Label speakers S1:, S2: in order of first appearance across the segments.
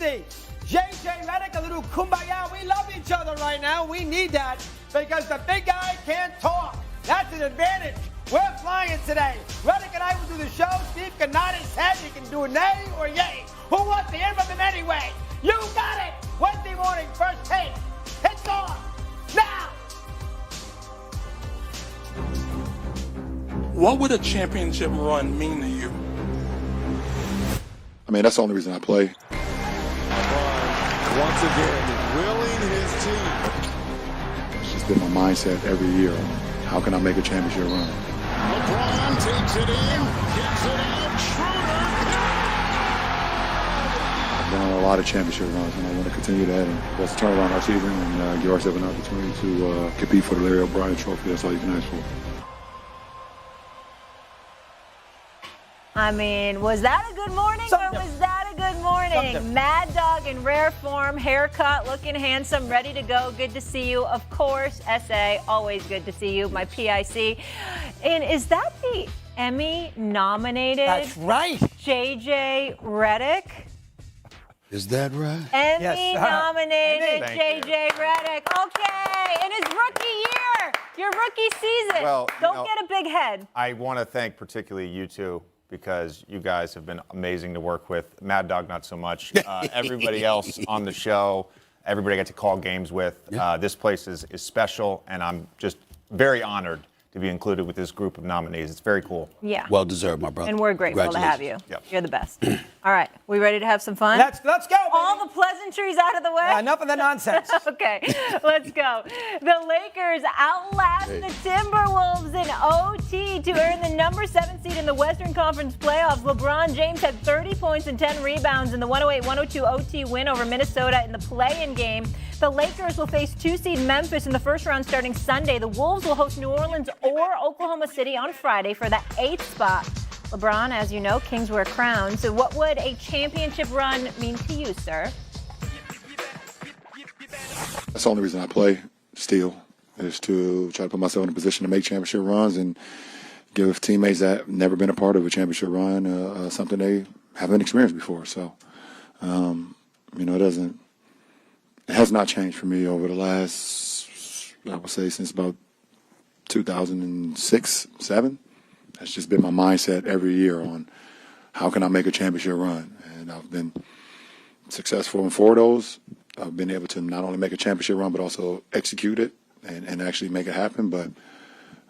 S1: Wednesday. JJ Redick, a little kumbaya. We love each other right now. We need that because the big guy can't talk. That's an advantage. We're flying today. Redick and I will do the show. Steve can nod his head. He can do a nay or yay. Who wants to hear from him anyway? You got it. Wednesday morning, first take. It's on now.
S2: What would a championship run mean to you?
S3: I mean, that's the only reason I play.
S4: LeBron, once again, willing his team.
S3: It's just been my mindset every year. How can I make a championship run?
S4: LeBron takes it in, gets it out, Schroeder.
S3: I've been on a lot of championship runs, and I want to continue that. And let's turn around our season and give ourselves an opportunity to compete for the Larry O'Brien Trophy. That's all you can ask for.
S5: I mean, was that a good morning or was that a good morning? Mad Dog in rare form, haircut, looking handsome, ready to go. Good to see you. Of course, SA, always good to see you, my PIC. And is that the Emmy-nominated
S1: That's right.
S5: JJ Redick?
S4: Is that right?
S5: Emmy-nominated
S6: Thank
S5: JJ Redick. Okay, in his rookie year, your rookie season.
S6: Well,
S5: Don't get a big head.
S6: I want to thank particularly you two because you guys have been amazing to work with. Mad Dog, not so much. Everybody else on the show, everybody I get to call games with. This place is special, and I'm just very honored to be included with this group of nominees. It's very cool.
S5: Yeah.
S4: Well deserved, my brother.
S5: And we're grateful to have you.
S6: Yep.
S5: You're the best. All right, we ready to have some fun?
S1: Let's go, baby.
S5: All the pleasantries out of the way?
S1: Enough of the nonsense.
S5: Okay, let's go. The Lakers outlast the Timberwolves in OT to earn the number 7 seed in the Western Conference playoffs. LeBron James had 30 points and 10 rebounds in the 108-102 OT win over Minnesota in the play-in game. The Lakers will face 2-seed Memphis in the first round starting Sunday. The Wolves will host New Orleans or Oklahoma City on Friday for the 8th spot. LeBron, as you know, Kings wear crowns. So what would a championship run mean to you, sir?
S3: That's the only reason I play still, is to try to put myself in a position to make championship runs and give teammates that have never been a part of a championship run something they haven't experienced before. So, it has not changed for me over the last, I would say, since about 2006, 7. That's just been my mindset every year on how can I make a championship run. And I've been successful in 4 of those. I've been able to not only make a championship run, but also execute it and actually make it happen. But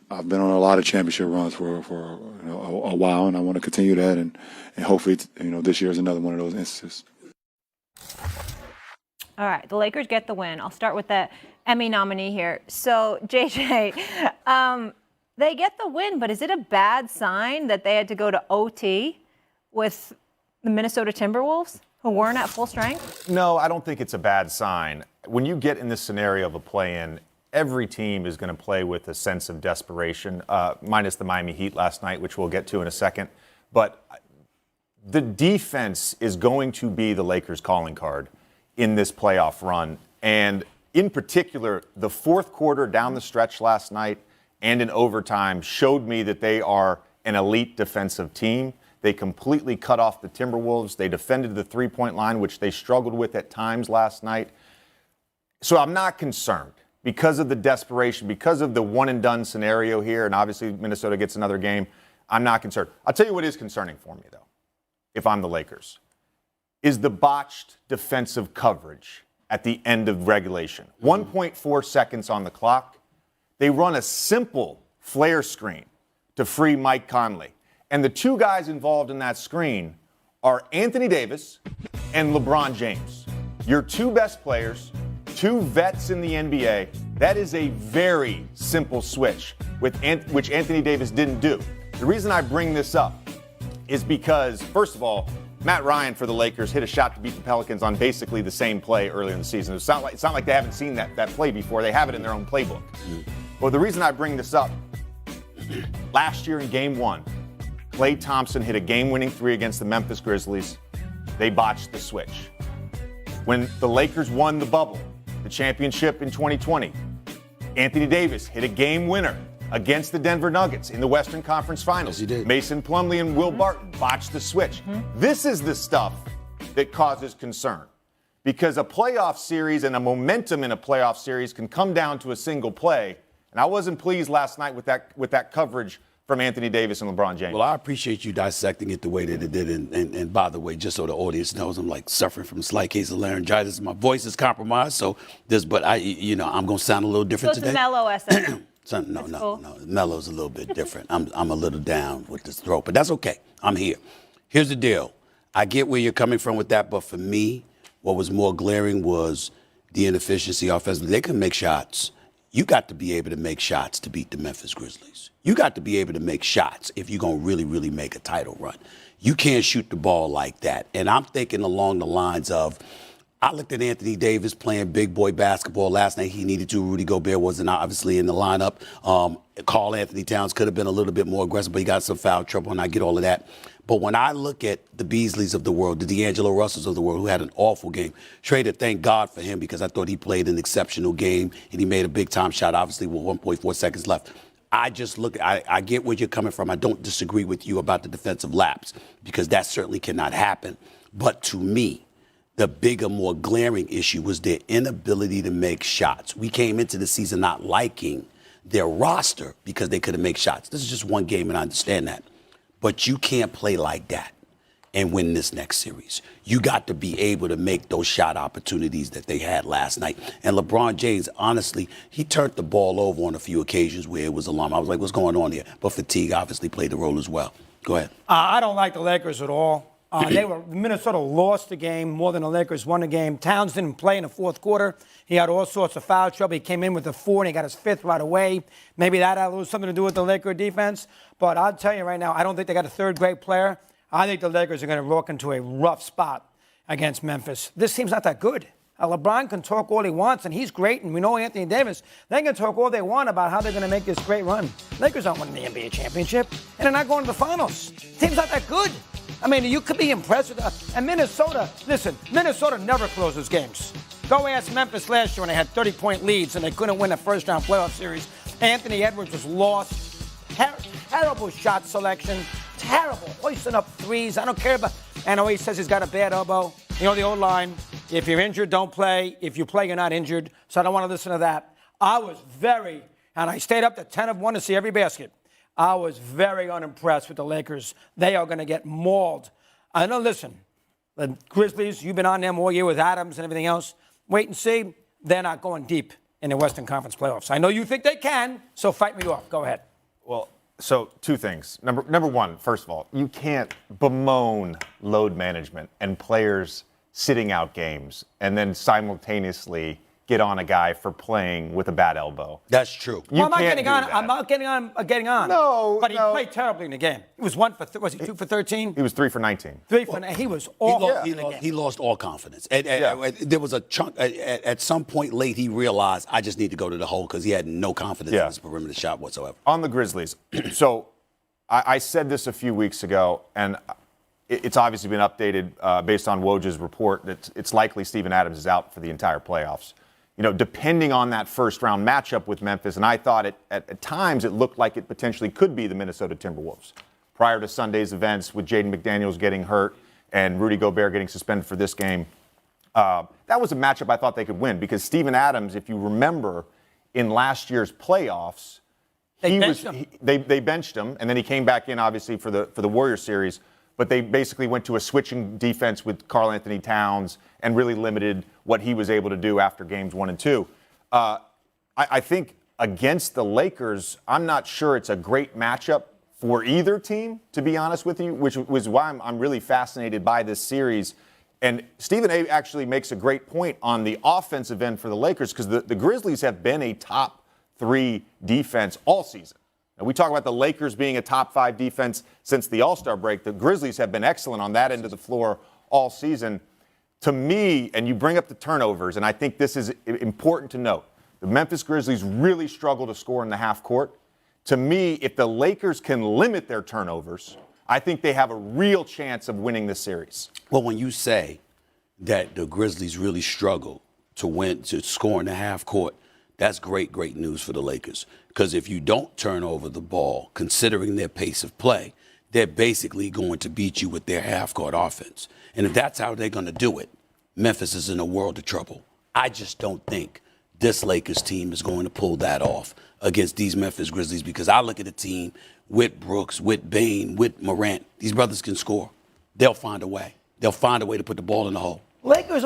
S3: I've been on a lot of championship runs for a while, and I want to continue that. And hopefully, this year is another one of those instances.
S5: All right, the Lakers get the win. I'll start with the Emmy nominee here. So, JJ, they get the win, but is it a bad sign that they had to go to OT with the Minnesota Timberwolves, who weren't at full strength?
S6: No, I don't think it's a bad sign. When you get in this scenario of a play-in, every team is going to play with a sense of desperation, minus the Miami Heat last night, which we'll get to in a second. But the defense is going to be the Lakers' calling card in this playoff run. And in particular, the fourth quarter down the stretch last night and in overtime showed me that they are an elite defensive team. They completely cut off the Timberwolves. They defended the three-point line, which they struggled with at times last night. So I'm not concerned because of the desperation, because of the one-and-done scenario here, and obviously Minnesota gets another game. I'm not concerned. I'll tell you what is concerning for me, though, if I'm the Lakers, is the botched defensive coverage at the end of regulation. 1.4 seconds on the clock. They run a simple flare screen to free Mike Conley. And the two guys involved in that screen are Anthony Davis and LeBron James. Your two best players, two vets in the NBA. That is a very simple switch, which Anthony Davis didn't do. The reason I bring this up is because, first of all, Matt Ryan for the Lakers hit a shot to beat the Pelicans on basically the same play earlier in the season. It's not like they haven't seen that play before. They have it in their own playbook. Well, the reason I bring this up, last year in Game 1, Klay Thompson hit a game-winning 3 against the Memphis Grizzlies. They botched the switch. When the Lakers won the bubble, the championship in 2020, Anthony Davis hit a game winner against the Denver Nuggets in the Western Conference Finals.
S4: Yes, he did.
S6: Mason Plumlee and Will Barton botched the switch. This is the stuff that causes concern. because a playoff series and a momentum in a playoff series can come down to a single play. And I wasn't pleased last night with that coverage from Anthony Davis and LeBron James.
S7: Well, I appreciate you dissecting it the way that it did. And by the way, just so the audience knows, I'm like suffering from a slight case of laryngitis. My voice is compromised. So but I'm going to sound a little different today.
S5: So it's mellow SM.
S7: No. Mellow's a little bit different. I'm a little down with this throat, but that's okay. I'm here. Here's the deal. I get where you're coming from with that, but for me, what was more glaring was the inefficiency offensively. They can make shots. You got to be able to make shots to beat the Memphis Grizzlies. You got to be able to make shots if you're going to really, really make a title run. You can't shoot the ball like that. And I'm thinking along the lines of, I looked at Anthony Davis playing big boy basketball last night. He needed to. Rudy Gobert wasn't obviously in the lineup. Karl Anthony Towns could have been a little bit more aggressive, but he got some foul trouble, and I get all of that. But when I look at the Beasleys of the world, the D'Angelo Russells of the world, who had an awful game, Schrader, thank God for him because I thought he played an exceptional game, and he made a big-time shot, obviously, with 1.4 seconds left. I get where you're coming from. I don't disagree with you about the defensive lapse because that certainly cannot happen. But to me, the bigger, more glaring issue was their inability to make shots. We came into the season not liking their roster because they couldn't make shots. This is just one game, and I understand that. But you can't play like that and win this next series. You got to be able to make those shot opportunities that they had last night. And LeBron James, honestly, he turned the ball over on a few occasions where it was alarm. I was like, what's going on here? But fatigue obviously played the role as well. Go ahead.
S1: I don't like the Lakers at all. Minnesota lost the game more than the Lakers won the game. Towns didn't play in the fourth quarter. He had all sorts of foul trouble. He came in with a 4 and he got his 5th right away. Maybe that had a little something to do with the Laker defense. But I'll tell you right now, I don't think they got a third great player. I think the Lakers are going to walk into a rough spot against Memphis. This team's not that good. LeBron can talk all he wants, and he's great, and we know Anthony Davis. They can talk all they want about how they're going to make this great run. Lakers aren't winning the NBA championship, and they're not going to the finals. The team's not that good. I mean, you could be impressed with that. And Minnesota, listen, Minnesota never closes games. Go ask Memphis last year when they had 30-point leads and they couldn't win a first-round playoff series. Anthony Edwards was lost. Terrible shot selection. Terrible. Hoisting up threes. I don't care about. I know he says he's got a bad elbow. You know the old line, if you're injured, don't play. If you play, you're not injured. So I don't want to listen to that. And I stayed up to 10 of 1 to see every basket. I was very unimpressed with the Lakers. They are going to get mauled. I know, listen, the Grizzlies, you've been on them all year with Adams and everything else. Wait and see. They're not going deep in the Western Conference playoffs. I know you think they can, so fight me off. Go ahead.
S6: Well, so two things. Number one, first of all, you can't bemoan load management and players sitting out games and then simultaneously get on a guy for playing with a bad elbow.
S7: That's true.
S1: I'm not getting on.
S6: No,
S1: but he played terribly in the game. He was was he 2 for 13?
S6: He was 3 for 19.
S1: He was awful.
S7: He lost all confidence. There was a chunk at some point late he realized I just need to go to the hole because he had no confidence in his perimeter shot whatsoever.
S6: On the Grizzlies, so I said this a few weeks ago, and it's obviously been updated based on Woj's report that it's likely Steven Adams is out for the entire playoffs. You know, depending on that first-round matchup with Memphis, and I thought at times it looked like it potentially could be the Minnesota Timberwolves. Prior to Sunday's events with Jaden McDaniels getting hurt and Rudy Gobert getting suspended for this game, that was a matchup I thought they could win because Steven Adams, if you remember, in last year's playoffs, they benched him, and then he came back in, obviously, for the Warriors series. But they basically went to a switching defense with Karl Anthony Towns and really limited what he was able to do after games 1 and 2. I think against the Lakers, I'm not sure it's a great matchup for either team, to be honest with you, which was why I'm really fascinated by this series. And Stephen A. actually makes a great point on the offensive end for the Lakers because the Grizzlies have been a top 3 defense all season. And we talk about the Lakers being a top 5 defense since the All-Star break. The Grizzlies have been excellent on that end of the floor all season. To me, and you bring up the turnovers, and I think this is important to note, the Memphis Grizzlies really struggle to score in the half court. To me, if the Lakers can limit their turnovers, I think they have a real chance of winning this series.
S7: Well, when you say that the Grizzlies really struggle to score in the half court, that's great news for the Lakers. Because if you don't turn over the ball, considering their pace of play, they're basically going to beat you with their half-court offense. And if that's how they're going to do it, Memphis is in a world of trouble. I just don't think this Lakers team is going to pull that off against these Memphis Grizzlies because I look at a team with Brooks, with Bain, with Morant. These brothers can score. They'll find a way. They'll find a way to put the ball in the hole.
S1: Lakers